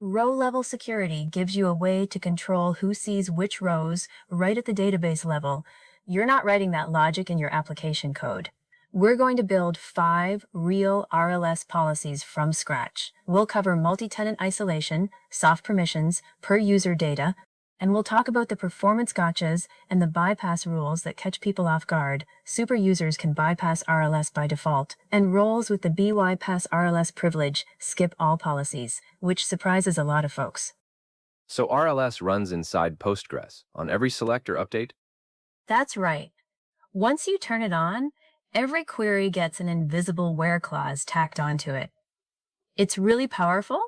Row-level security gives you a way to control who sees which rows right at the database level. You're not writing that logic in your application code. We're going to build 5 real RLS policies from scratch. We'll cover multi-tenant isolation, soft permissions, per-user data, and we'll talk about the performance gotchas and the bypass rules that catch people off guard. Super users can bypass RLS by default, and roles with the BYPASSRLS privilege skip all policies, which surprises a lot of folks. So RLS runs inside Postgres on every select or update? That's right. Once you turn it on, every query gets an invisible where clause tacked onto it. It's really powerful,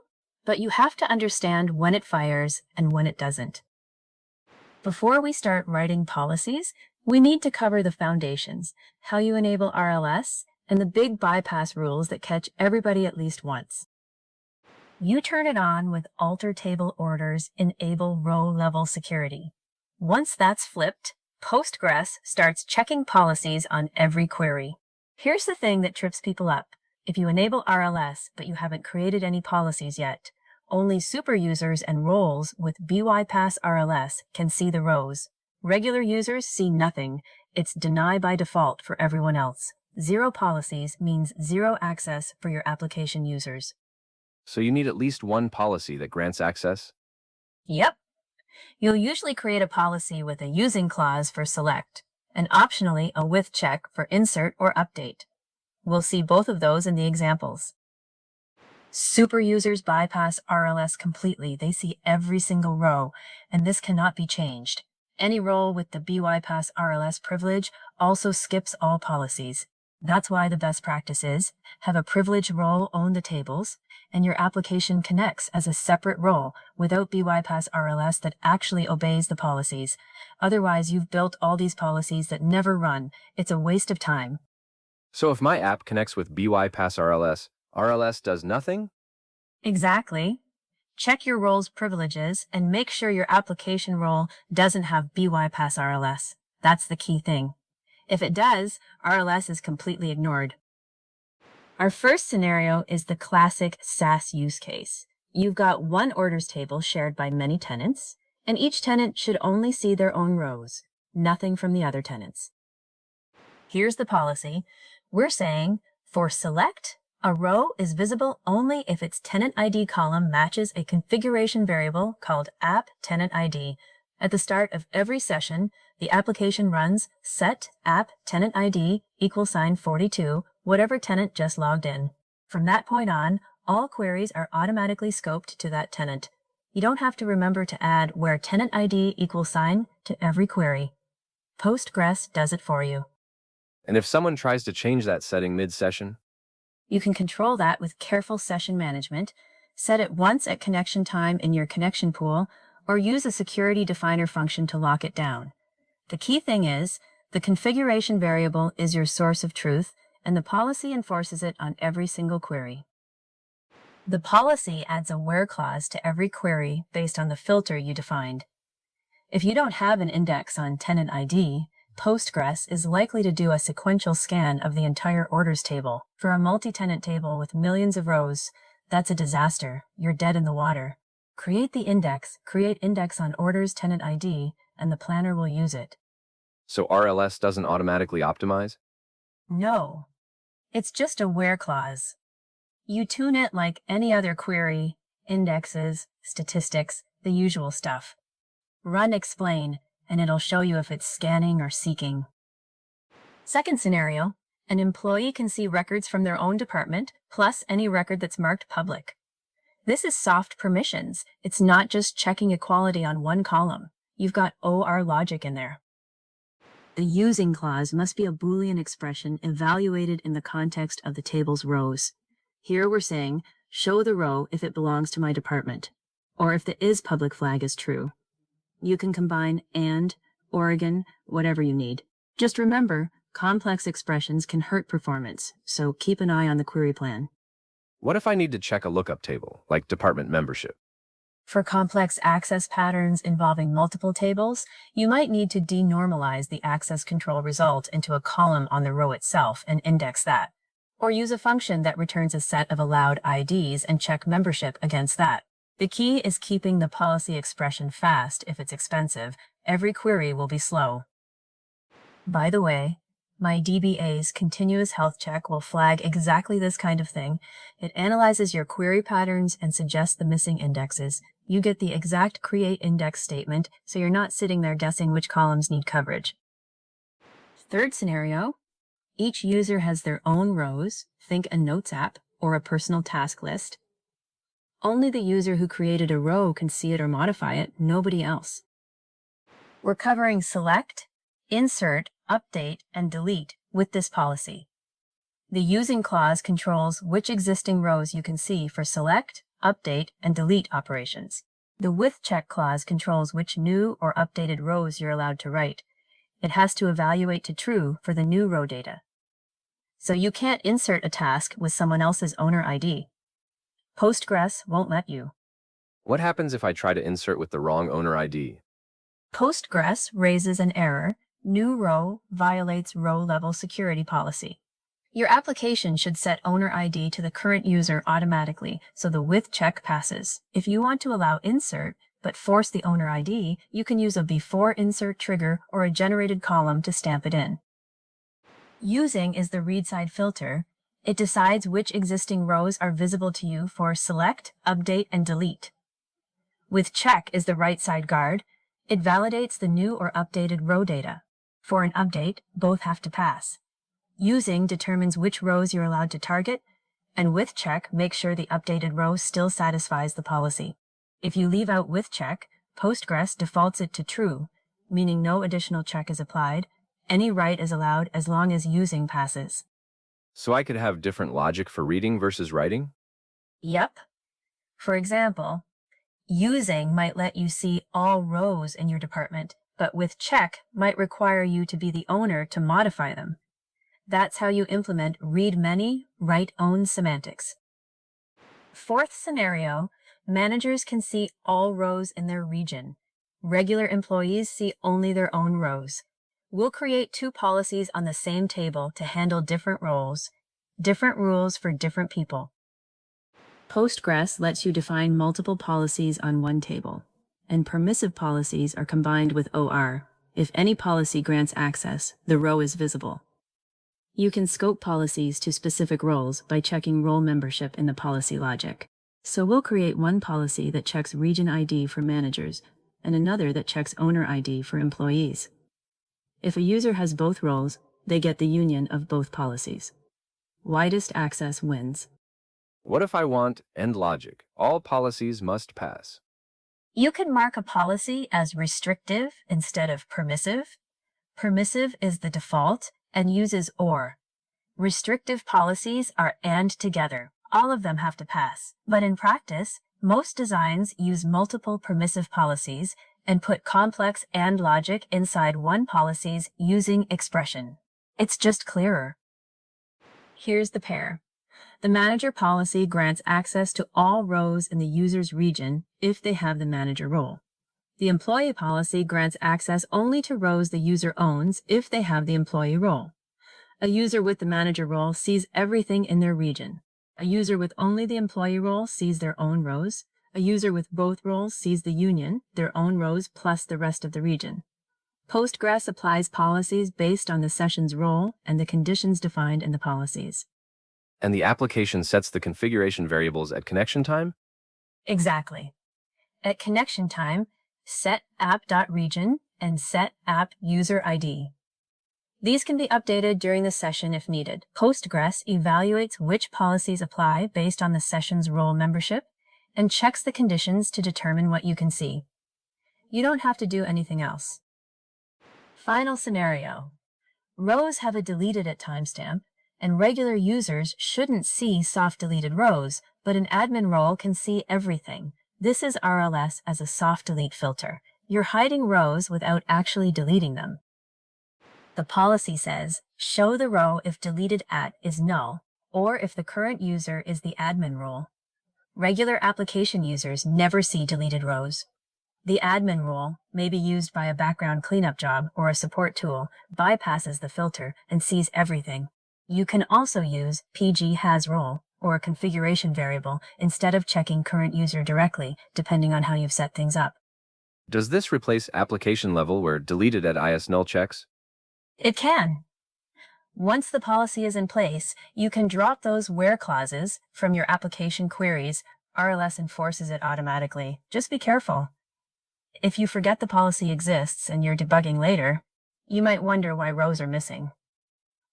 but you have to understand when it fires and when it doesn't. Before we start writing policies, we need to cover the foundations, how you enable RLS, and the big bypass rules that catch everybody at least once. You turn it on with alter table orders enable row-level security. Once that's flipped, Postgres starts checking policies on every query. Here's the thing that trips people up. If you enable RLS, but you haven't created any policies yet, only super users and roles with BYPASSRLS can see the rows. Regular users see nothing. It's deny by default for everyone else. Zero policies means zero access for your application users. So you need at least one policy that grants access? Yep. You'll usually create a policy with a using clause for select, and optionally a with check for insert or update. We'll see both of those in the examples. Super users bypass RLS completely. They see every single row, and this cannot be changed. Any role with the BYPASSRLS privilege also skips all policies. That's why the best practice is have a privileged role own the tables, and your application connects as a separate role without BYPASSRLS that actually obeys the policies. Otherwise, you've built all these policies that never run. It's a waste of time. So if my app connects with BYPASSRLS, RLS does nothing? Exactly. Check your role's privileges and make sure your application role doesn't have BYPASSRLS. That's the key thing. If it does, RLS is completely ignored. Our first scenario is the classic SaaS use case. You've got one orders table shared by many tenants, and each tenant should only see their own rows, nothing from the other tenants. Here's the policy. We're saying, for select, a row is visible only if its tenant ID column matches a configuration variable called app_tenant_id. At the start of every session, the application runs set app_tenant_id = 42, whatever tenant just logged in. From that point on, all queries are automatically scoped to that tenant. You don't have to remember to add where tenant ID =sign to every query. Postgres does it for you. And if someone tries to change that setting mid-session? You can control that with careful session management, set it once at connection time in your connection pool, or use a security definer function to lock it down. The key thing is, the configuration variable is your source of truth, and the policy enforces it on every single query. The policy adds a where clause to every query based on the filter you defined. If you don't have an index on tenant ID, Postgres is likely to do a sequential scan of the entire orders table. For a multi-tenant table with millions of rows, that's a disaster. You're dead in the water. Create the index, create index on orders tenant ID, and the planner will use it. So RLS doesn't automatically optimize? No, it's just a where clause. You tune it like any other query, indexes, statistics, the usual stuff. Run explain, and it'll show you if it's scanning or seeking. Second scenario, an employee can see records from their own department, plus any record that's marked public. This is soft permissions. It's not just checking equality on one column. You've got OR logic in there. The using clause must be a Boolean expression evaluated in the context of the table's rows. Here we're saying, show the row if it belongs to my department, or if the isPublic flag is true. You can combine and, Oregon, whatever you need. Just remember, complex expressions can hurt performance, so keep an eye on the query plan. What if I need to check a lookup table, like department membership? For complex access patterns involving multiple tables, you might need to denormalize the access control result into a column on the row itself and index that, or use a function that returns a set of allowed IDs and check membership against that. The key is keeping the policy expression fast. If it's expensive, every query will be slow. By the way, my DBA's continuous health check will flag exactly this kind of thing. It analyzes your query patterns and suggests the missing indexes. You get the exact create index statement, so you're not sitting there guessing which columns need coverage. Third scenario, each user has their own rows, think a notes app or a personal task list. Only the user who created a row can see it or modify it, nobody else. We're covering select, insert, update, and delete with this policy. The using clause controls which existing rows you can see for select, update, and delete operations. The with check clause controls which new or updated rows you're allowed to write. It has to evaluate to true for the new row data. So you can't insert a task with someone else's owner ID. Postgres won't let you. What happens if I try to insert with the wrong owner ID? Postgres raises an error. New row violates row-level security policy. Your application should set owner ID to the current user automatically, so the with check passes. If you want to allow insert, but force the owner ID, you can use a before insert trigger or a generated column to stamp it in. Using is the read side filter. It decides which existing rows are visible to you for select, update, and delete. With check is the right side guard. It validates the new or updated row data. For an update, both have to pass. Using determines which rows you're allowed to target, and with check makes sure the updated row still satisfies the policy. If you leave out with check, Postgres defaults it to true, meaning no additional check is applied. Any write is allowed as long as using passes. So I could have different logic for reading versus writing? Yep. For example, using might let you see all rows in your department, but with check might require you to be the owner to modify them. That's how you implement read many, write own semantics. Fourth scenario, managers can see all rows in their region. Regular employees see only their own rows. We'll create two policies on the same table to handle different roles, different rules for different people. Postgres lets you define multiple policies on one table, and permissive policies are combined with OR. If any policy grants access, the row is visible. You can scope policies to specific roles by checking role membership in the policy logic. So we'll create one policy that checks region ID for managers, and another that checks owner ID for employees. If a user has both roles, they get the union of both policies. Widest access wins. What if I want end logic? All policies must pass. You can mark a policy as restrictive instead of permissive. Permissive is the default and uses OR. Restrictive policies are AND together. All of them have to pass. But in practice, most designs use multiple permissive policies and put complex AND logic inside one policy's using expression. It's just clearer. Here's the pair. The manager policy grants access to all rows in the user's region if they have the manager role. The employee policy grants access only to rows the user owns if they have the employee role. A user with the manager role sees everything in their region. A user with only the employee role sees their own rows. A user with both roles sees the union, their own rows plus the rest of the region. Postgres applies policies based on the session's role and the conditions defined in the policies. And the application sets the configuration variables at connection time? Exactly. At connection time, set app.region and set app user ID. These can be updated during the session if needed. Postgres evaluates which policies apply based on the session's role membership and checks the conditions to determine what you can see. You don't have to do anything else. Final scenario. Rows have a deleted at timestamp, and regular users shouldn't see soft deleted rows, but an admin role can see everything. This is RLS as a soft delete filter. You're hiding rows without actually deleting them. The policy says, show the row if deleted at is null, or if the current user is the admin role. Regular application users never see deleted rows. The admin role may be used by a background cleanup job or a support tool, bypasses the filter and sees everything. You can also use PG has role or a configuration variable instead of checking current user directly, depending on how you've set things up. Does this replace application level where deleted at is null checks? It can. Once the policy is in place, you can drop those where clauses from your application queries. RLS enforces it automatically. Just be careful. If you forget the policy exists and you're debugging later, you might wonder why rows are missing.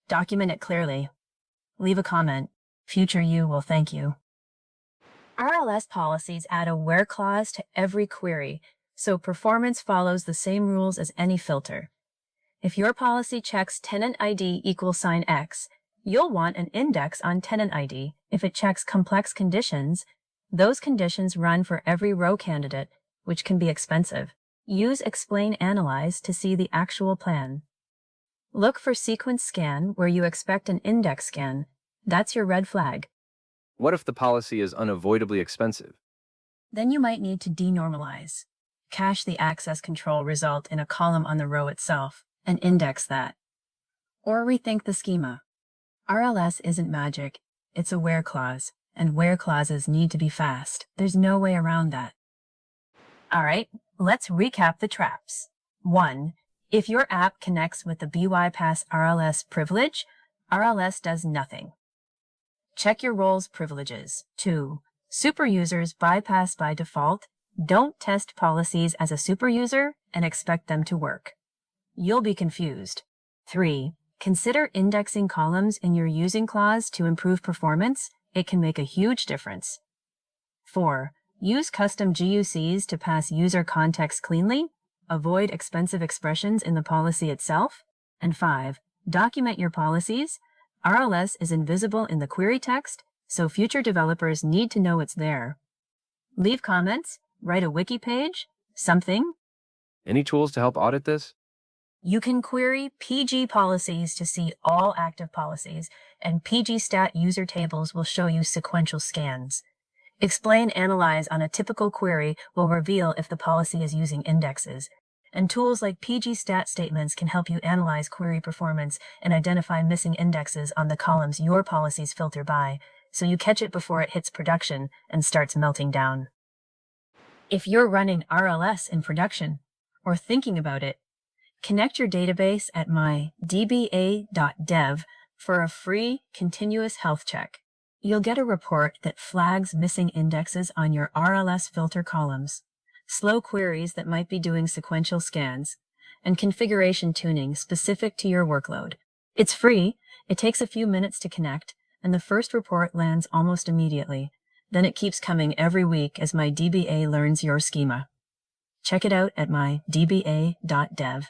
Document it clearly. Leave a comment. Future you will thank you. RLS policies add a where clause to every query, so performance follows the same rules as any filter. If your policy checks tenant ID = X, you'll want an index on tenant ID. If it checks complex conditions, those conditions run for every row candidate, which can be expensive. Use explain analyze to see the actual plan. Look for sequence scan where you expect an index scan. That's your red flag. What if the policy is unavoidably expensive? Then you might need to denormalize. Cache the access control result in a column on the row itself and index that. Or rethink the schema. RLS isn't magic, it's a where clause, and where clauses need to be fast. There's no way around that. Alright, let's recap the traps. 1. If your app connects with the BYPASSRLS privilege, RLS does nothing. Check your roles privileges. 2. Superusers bypass by default. Don't test policies as a superuser and expect them to work. You'll be confused. 3. Consider indexing columns in your using clause to improve performance. It can make a huge difference. 4. Use custom GUCs to pass user context cleanly. Avoid expensive expressions in the policy itself. And 5. Document your policies. RLS is invisible in the query text, so future developers need to know it's there. Leave comments, write a wiki page, something. Any tools to help audit this? You can query PG policies to see all active policies, and pgstat user tables will show you sequential scans. Explain analyze on a typical query will reveal if the policy is using indexes, and tools like pgstat statements can help you analyze query performance and identify missing indexes on the columns your policies filter by, so you catch it before it hits production and starts melting down. If you're running RLS in production, or thinking about it, connect your database at mydba.dev for a free continuous health check. You'll get a report that flags missing indexes on your RLS filter columns, slow queries that might be doing sequential scans, and configuration tuning specific to your workload. It's free, it takes a few minutes to connect, and the first report lands almost immediately. Then it keeps coming every week as my DBA learns your schema. Check it out at mydba.dev.